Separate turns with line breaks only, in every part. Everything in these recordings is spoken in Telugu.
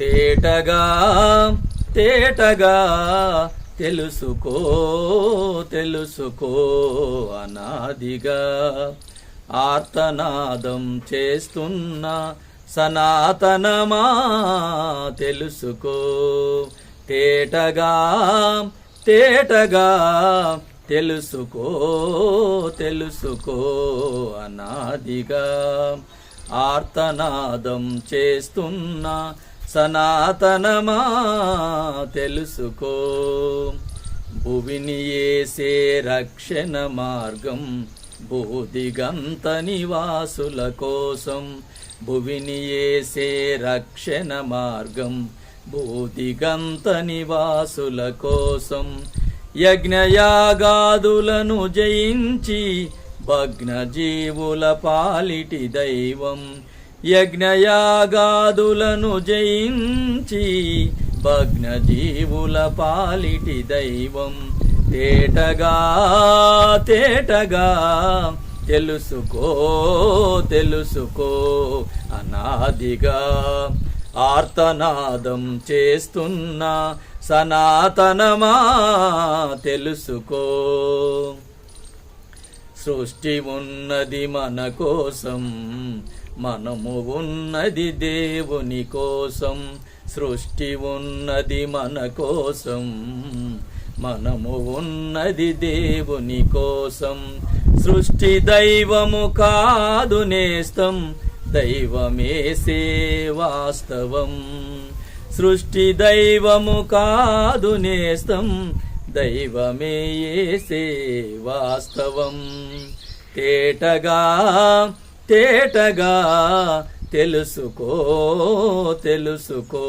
తేటగా తేటగా తెలుసుకో తెలుసుకో అనాదిగా ఆర్తనాదం చేస్తున్న సనాతనమా తెలుసుకో తేటగా తేటగా తెలుసుకో తెలుసుకో అనాదిగా ఆర్తనాదం చేస్తున్న సనాతనమా తెలుసుకో భువిని యేసే రక్షణ మార్గం భూదిగంత నివాసుల కోసం భువిని యేసే రక్షణ మార్గం భూదిగంత నివాసుల కోసం యజ్ఞయాగాదులను జయించి భగ్న జీవుల పాలిటి దైవం యజ్ఞయాగాదులను జయించి భగ్న జీవుల పాలిటి దైవం తేటగా తేటగా తెలుసుకో తెలుసుకో అనాదిగా ఆర్తనాదం చేస్తున్న సనాతనమా తెలుసుకో సృష్టి ఉన్నది మన కోసం మనము ఉన్నది దేవుని కోసం సృష్టి ఉన్నది మన కోసం మనము ఉన్నది దేవుని కోసం సృష్టి దైవము కాదు నేస్తం దైవమేసే వాస్తవం సృష్టి దైవము కాదు నేస్తం దైవమే యేసే వాస్తవం తేటగా తేటగా తెలుసుకో తెలుసుకో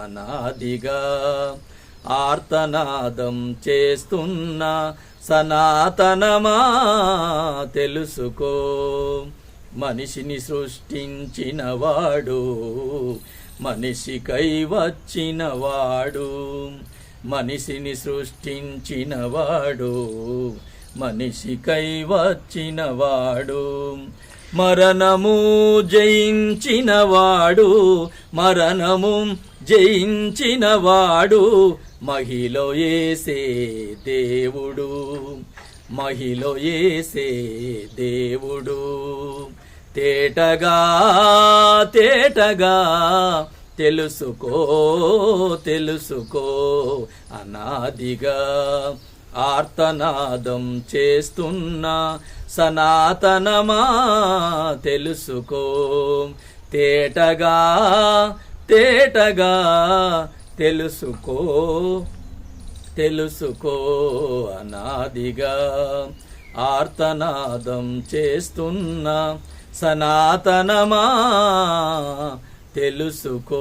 అనాదిగా ఆర్తనాదం చేస్తున్న సనాతనమా తెలుసుకో మనిషిని సృష్టించినవాడు మనిషికై వచ్చినవాడు మనిషిని సృష్టించినవాడు మనిషికై వచ్చినవాడు మరణము జయించినవాడు మరణము జయించినవాడు మహిళ యేసే దేవుడు మహిళ యేసే దేవుడు తేటగా తేటగా తెలుసుకో తెలుసుకో అనాదిగా ఆర్తనాదం చేస్తున్న సనాతనమా తెలుసుకో తేటగా తేటగా తెలుసుకో తెలుసుకో అనాదిగా ఆర్తనాదం చేస్తున్న సనాతనమా తెలుసుకో.